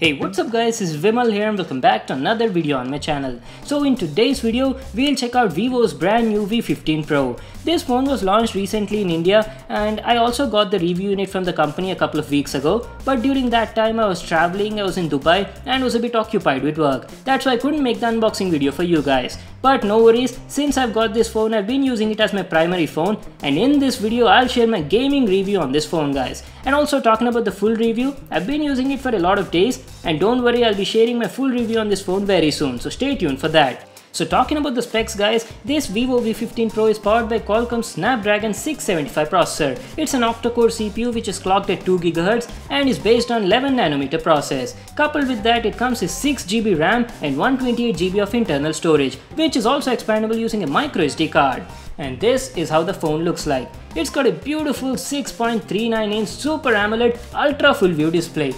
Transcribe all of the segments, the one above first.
Hey, what's up guys, this is Vimal here and welcome back to another video on my channel. So in today's video, we'll check out Vivo's brand new V15 Pro. This phone was launched recently in India and I also got the review unit from the company a couple of weeks ago. But during that time I was traveling, I was in Dubai and was a bit occupied with work. That's why I couldn't make the unboxing video for you guys. But no worries, since I've got this phone, I've been using it as my primary phone, and in this video I'll share my gaming review on this phone guys. And also talking about the full review, I've been using it for a lot of days, and don't worry, I'll be sharing my full review on this phone very soon, so stay tuned for that. So talking about the specs guys, this Vivo V15 Pro is powered by Qualcomm's Snapdragon 675 processor. It's an octa-core CPU which is clocked at 2 GHz and is based on 11nm process. Coupled with that, it comes with 6GB RAM and 128GB of internal storage, which is also expandable using a microSD card. And this is how the phone looks like. It's got a beautiful 6.39-inch Super AMOLED Ultra Full View display.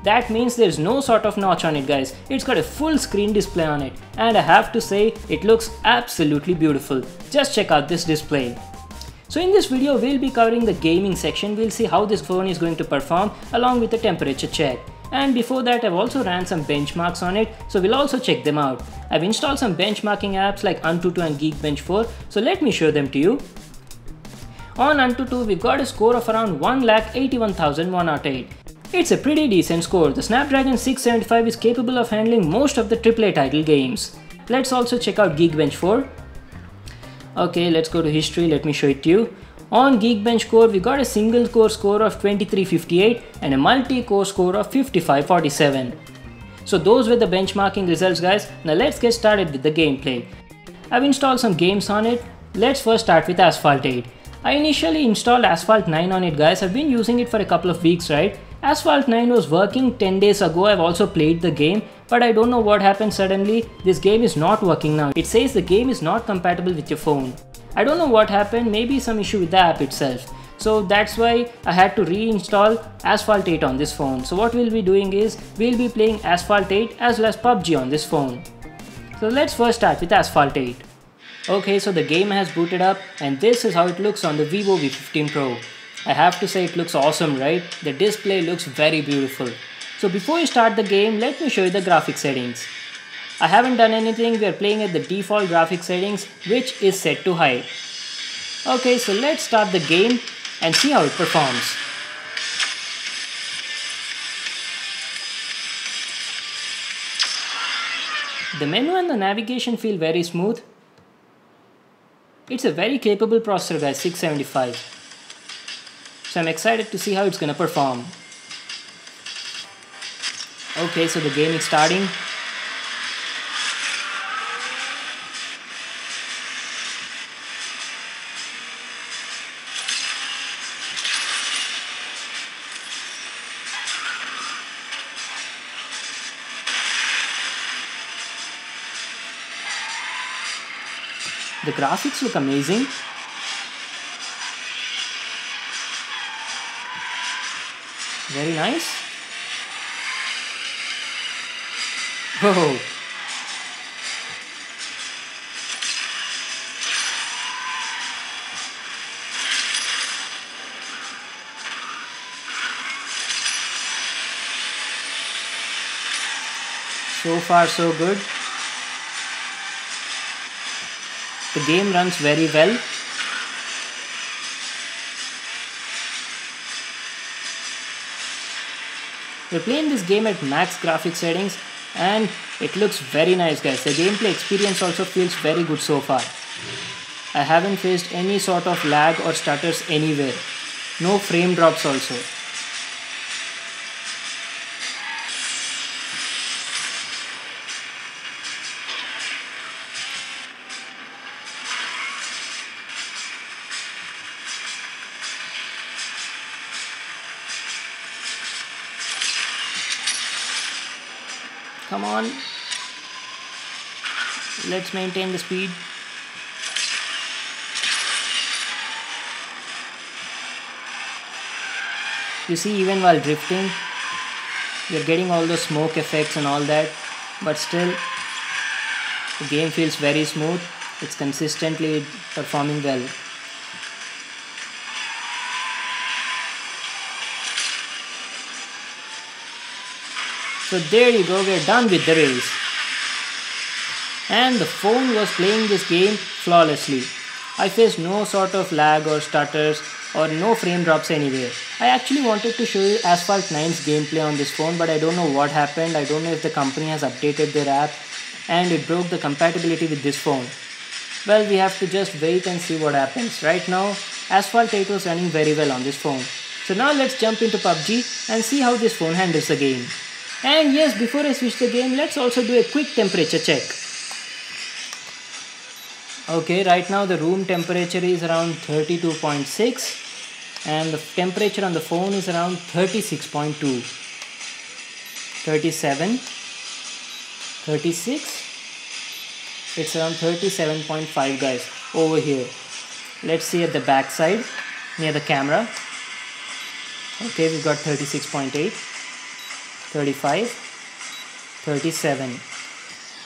That means there's no sort of notch on it guys. It's got a full screen display on it, and I have to say it looks absolutely beautiful. Just check out this display. So in this video we'll be covering the gaming section. We'll see how this phone is going to perform along with the temperature check. And before that I've also ran some benchmarks on it, so we'll also check them out. I've installed some benchmarking apps like Antutu and Geekbench 4, so let me show them to you. On Antutu we've got a score of around 1,81,108. It's a pretty decent score. The Snapdragon 675 is capable of handling most of the AAA title games. Let's also check out Geekbench 4. Okay, let's go to history, let me show it to you. On Geekbench core, we got a single core score of 2358 and a multi-core score of 5547. So those were the benchmarking results guys. Now let's get started with the gameplay. I've installed some games on it. Let's first start with Asphalt 8. I initially installed Asphalt 9 on it guys. I've been using it for a couple of weeks, right? Asphalt 9 was working 10 days ago. I've also played the game, but I don't know what happened suddenly. This game is not working now. It says the game is not compatible with your phone. I don't know what happened, maybe some issue with the app itself. So that's why I had to reinstall Asphalt 8 on this phone. So what we'll be doing is, we'll be playing Asphalt 8 as well as Pubg on this phone. So let's first start with Asphalt 8. Okay, so the game has booted up and this is how it looks on the Vivo V15 Pro. I have to say it looks awesome, right? The display looks very beautiful. So before you start the game, let me show you the graphics settings. I haven't done anything, we are playing at the default graphics settings, which is set to high. Okay, so let's start the game and see how it performs. The menu and the navigation feel very smooth. It's a very capable processor guys, 675. So I'm excited to see how it's gonna perform. Okay, so the game is starting. The graphics look amazing. Very nice. Whoa. So far so good. The game runs very well. We're playing this game at max graphics settings and it looks very nice guys. The gameplay experience also feels very good so far. I haven't faced any sort of lag or stutters anywhere. No frame drops also. Come on, let's maintain the speed. You see, even while drifting, you're getting all the smoke effects and all that, but still, the game feels very smooth. It's consistently performing well. So there you go, we're done with the race. And the phone was playing this game flawlessly. I faced no sort of lag or stutters or no frame drops anywhere. I actually wanted to show you Asphalt 9's gameplay on this phone, but I don't know what happened. I don't know if the company has updated their app and it broke the compatibility with this phone. Well, we have to just wait and see what happens. Right now, Asphalt 8 was running very well on this phone. So now let's jump into PUBG and see how this phone handles the game. And yes, before I switch the game, let's also do a quick temperature check. Okay, right now the room temperature is around 32.6 and the temperature on the phone is around 36.2, 37, 36, it's around 37.5 guys over here. Let's see at the back side near the camera. Okay, we've got 36.8, 35, 37.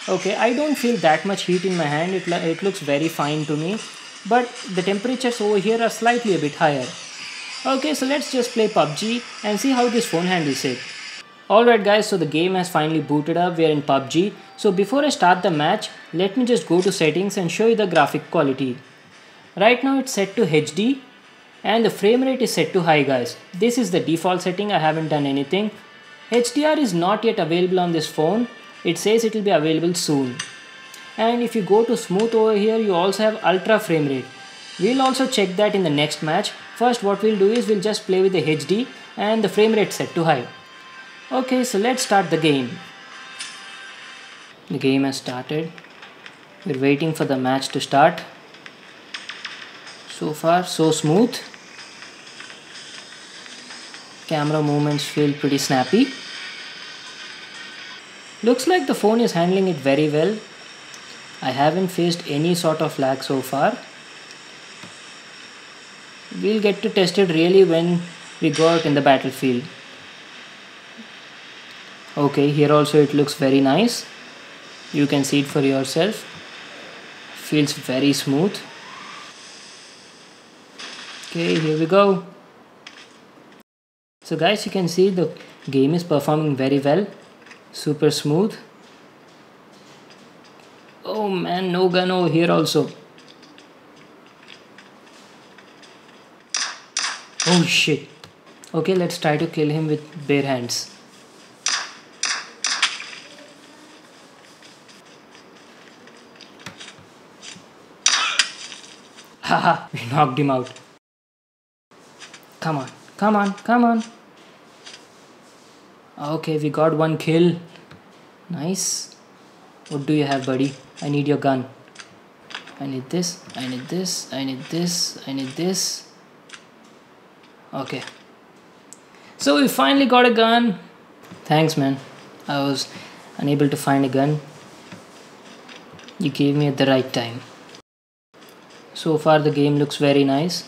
Okay, I don't feel that much heat in my hand, it looks very fine to me, but the temperatures over here are slightly a bit higher. Okay, so let's just play PUBG and see how this phone handles it. Alright guys, so the game has finally booted up, we are in PUBG. So before I start the match, let me just go to settings and show you the graphic quality. Right now it's set to HD and the frame rate is set to high guys. This is the default setting, I haven't done anything. HDR is not yet available on this phone. It says it will be available soon. And if you go to smooth over here, you also have ultra frame rate. We'll also check that in the next match. First what we'll do is we'll just play with the HD and the frame rate set to high. Okay, so let's start the game. The game has started. We're waiting for the match to start. So far so smooth. Camera movements feel pretty snappy. Looks like the phone is handling it very well. I haven't faced any sort of lag so far. We'll get to test it really when we go out in the battlefield. Okay, here also it looks very nice. You can see it for yourself. Feels very smooth. Okay, here we go. So guys, you can see the game is performing very well. Super smooth. Oh man, no gun over here also. Oh shit. Okay, let's try to kill him with bare hands. Haha, we knocked him out. Come on, come on, come on. Okay, we got one kill. Nice. What do you have, buddy? I need your gun. I need this, I need this, I need this, I need this. Okay. So we finally got a gun. Thanks, man. I was unable to find a gun. You gave me at the right time. So far the game looks very nice.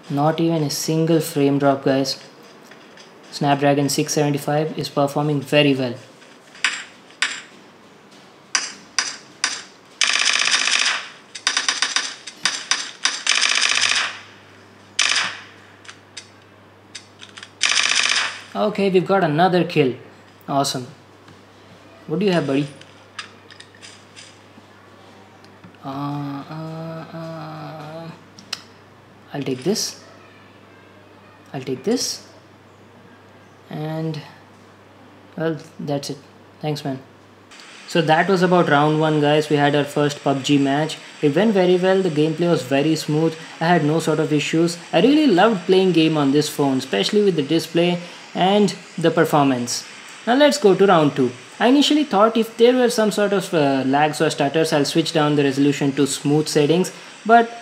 Not even a single frame drop, guys. Snapdragon 675 is performing very well. Okay, we've got another kill. Awesome. What do you have, buddy? I'll take this. I'll take this. And well, that's it. Thanks, man. So that was about round 1, guys. We had our first PUBG match. It went very well. The gameplay was very smooth. I had no sort of issues. I really loved playing game on this phone, especially with the display and the performance. Now let's go to round 2. I initially thought if there were some sort of lags or stutters, I'll switch down the resolution to smooth settings, but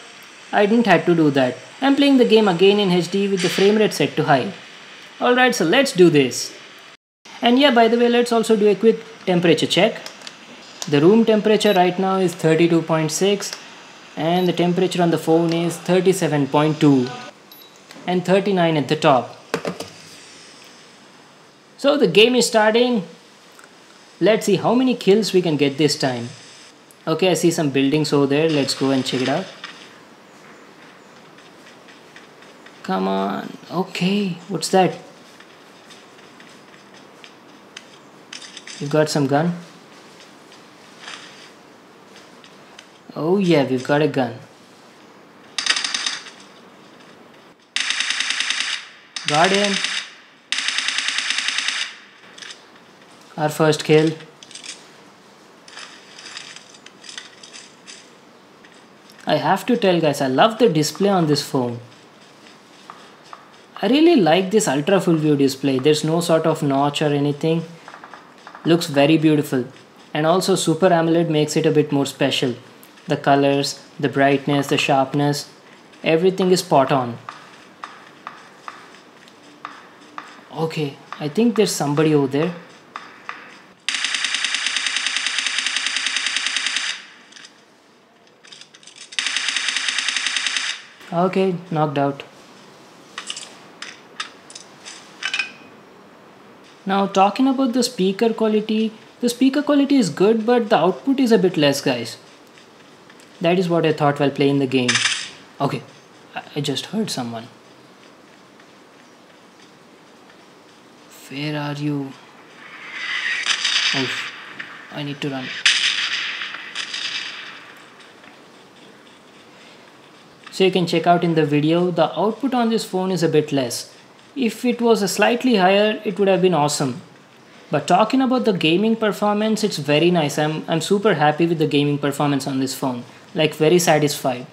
I didn't have to do that. I'm playing the game again in HD with the frame rate set to high. Alright, so let's do this. And yeah, by the way, let's also do a quick temperature check. The room temperature right now is 32.6 and the temperature on the phone is 37.2 and 39 at the top. So the game is starting. Let's see how many kills we can get this time. Okay, I see some buildings over there. Let's go and check it out. Come on. Okay, what's that? You've got some gun? Oh yeah, we've got a gun. Got him. Our first kill. I have to tell guys, I love the display on this phone. I really like this ultra full view display. There's no sort of notch or anything. Looks very beautiful. And also Super AMOLED makes it a bit more special. The colors, the brightness, the sharpness, everything is spot on. Okay, I think there's somebody over there. Okay, knocked out. Now talking about the speaker quality is good, but the output is a bit less guys. That is what I thought while playing the game. Okay, I just heard someone. Where are you? Oh, I need to run. So you can check out in the video, the output on this phone is a bit less. If it was a slightly higher, it would have been awesome. But talking about the gaming performance, it's very nice. I'm super happy with the gaming performance on this phone. Like very satisfied.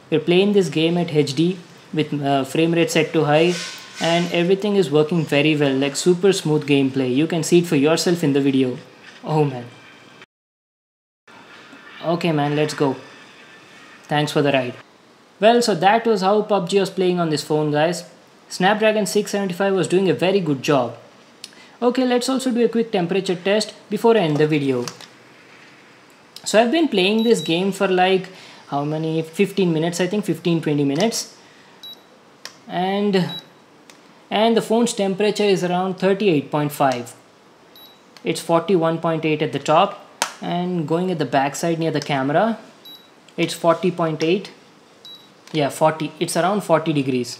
We're playing this game at HD with frame rate set to high and everything is working very well, like super smooth gameplay. You can see it for yourself in the video. Oh man. Okay man, let's go. Thanks for the ride. Well, so that was how PUBG was playing on this phone guys. Snapdragon 675 was doing a very good job. Okay, let's also do a quick temperature test before I end the video. So I've been playing this game for like how many 15 minutes, I think 15-20 minutes. And the phone's temperature is around 38.5. It's 41.8 at the top and going at the back side near the camera it's 40.8. Yeah, 40. It's around 40 degrees.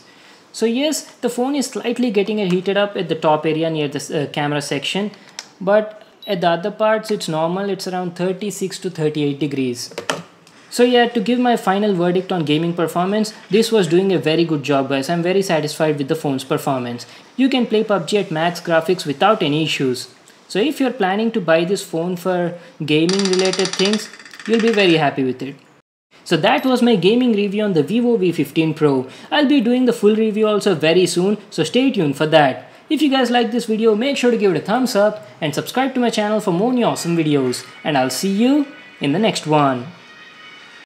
So yes, the phone is slightly getting heated up at the top area near the camera section, but at the other parts it's normal. It's around 36 to 38 degrees. So yeah, to give my final verdict on gaming performance, this was doing a very good job guys. I'm very satisfied with the phone's performance. You can play PUBG at max graphics without any issues. So if you're planning to buy this phone for gaming related things, you'll be very happy with it. So that was my gaming review on the Vivo V15 Pro. I'll be doing the full review also very soon, so stay tuned for that. If you guys like this video, make sure to give it a thumbs up and subscribe to my channel for more new awesome videos. And I'll see you in the next one.